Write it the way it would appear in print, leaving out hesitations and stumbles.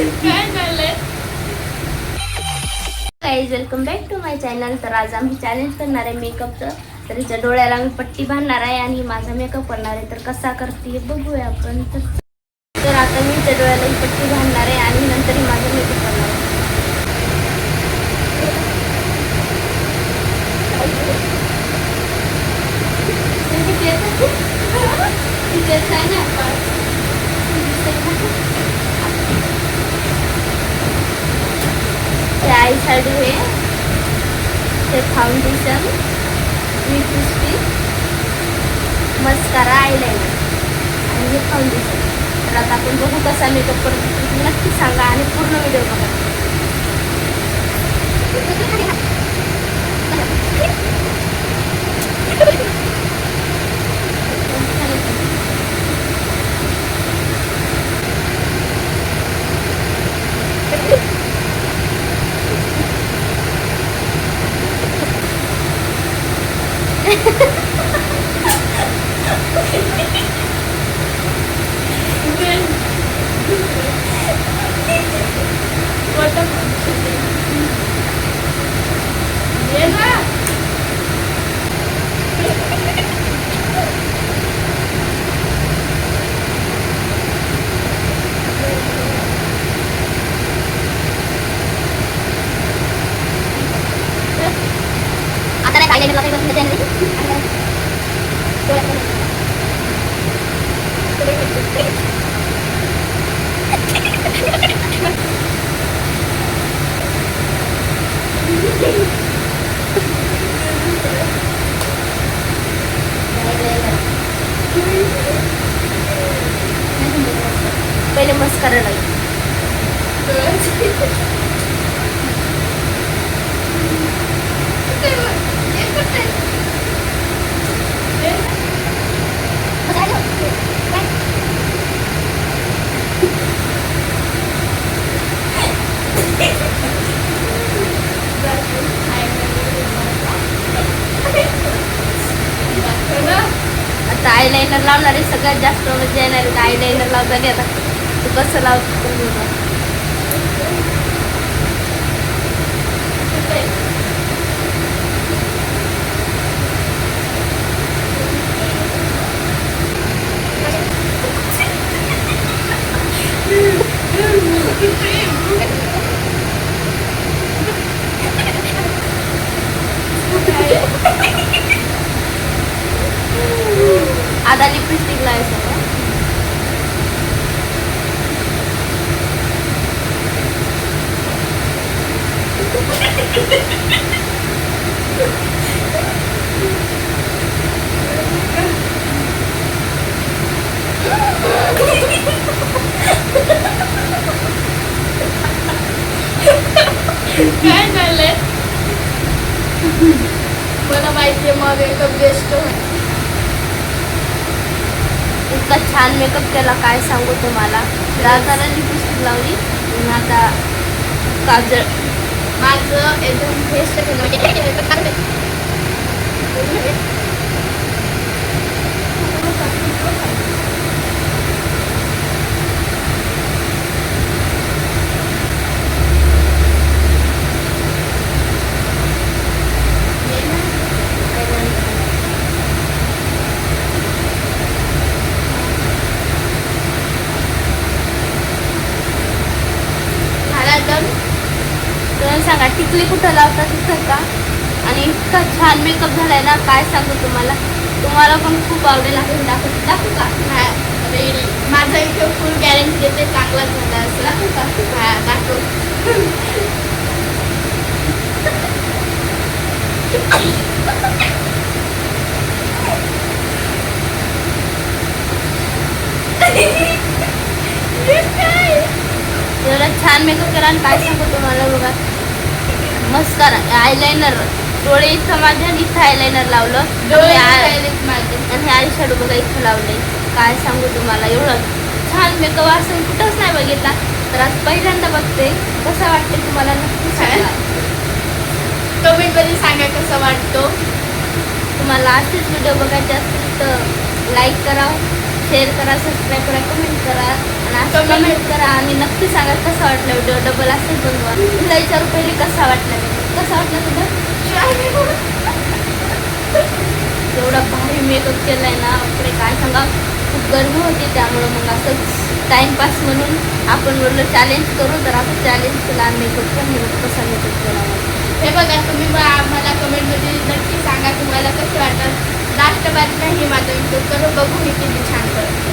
काय झालंय? Guys welcome back to my channel. तर आज आम्ही चॅलेंज करणार आहे मेकअपचं. तर हिच्या डोळ्याला मी पट्टी बांधणार आहे आणि माझा मेकअप करणार आहे. तर कसा करते बघूया आपण. तर आता मी हिच्या डोळ्याला ही पट्टी बांधणार आहे आणि नंतर ही माझा मेकअप करणार आहे. आई शॅडो आहे, ते फाउंडेशन, लिपस्टिक, मस्कारा, आयलाइनर आणि हे फाउंडेशन. तर आता आपण बघू कसा मेकअप करतो. तुम्ही नक्की सांगा आणि पूर्ण व्हिडिओ बघा. आता नाही काय पहिले मस्कारा लागेल. आता आयलाइनर लावणार आहे. सगळ्यात जास्त मजा येणार आहे आयलाइनर लावताना. आता तू कसं लावतो आता लिपस्टिक लावायचं. काय झालंय? मला माहितीये मग मेकअप बेस्ट. इतका छान मेकअप केला काय सांगू तुम्हाला. राजाला लिपस्टिक लावली आणि आता काजळ. माझं एकदम बेस्ट सांगा टिकली कुठं लावता तिथं का. आणि इतका छान मेकअप झालाय ना काय सांगू तुम्हाला. तुम्हाला पण खूप आवडेल. आपण दाखवू का. माझा इथे फुल गॅरंटी देते चांगला झाला असं. दाखवू का. हा दाखव. एवढा छान मेकअप केला आणि काय सांगू तुम्हाला बघा. मस्कारा, आयलाइनर, डोळे इथं माझ्या इथं आयलाइनर लावलं आणि आय शॅडो बघा इथं लावले. काय सांगू तुम्हाला एवढं छान मेकअप असं कुठंच नाही बघितला. तर आज पहिल्यांदा बघते. कसा वाटते तुम्हाला नक्की सांगा. कमेंटमध्ये सांगा कसा वाटतो. तुम्हाला असेच व्हिडिओ बघायचे असतील तर लाईक करा, शेअर करा, सबस्क्राईब करा, कमेंट करा आणि असं Comment. कमेंट करा आणि नक्की सांगा कसा वाटला व्हिडिओ. डबल असेल बनवा. तुला विचारू पहिले कसा वाटला मेकअप, कसा वाटला तुझा? एवढा भारी मेकअप केलाय ना आपले काय सांगा. खूप गरमी होती त्यामुळं मग असंच टाइमपास म्हणून आपण बोललो चॅलेंज करू, तर आपण चॅलेंज केला मेकअपचा. कसा मेकअप केला हे बघा तुम्ही मला कमेंटमध्ये नक्की सांगा तुम्हाला कसं वाटतं. लास्ट बार नाही माझा मेकअप करून बघू मी किती छान करते.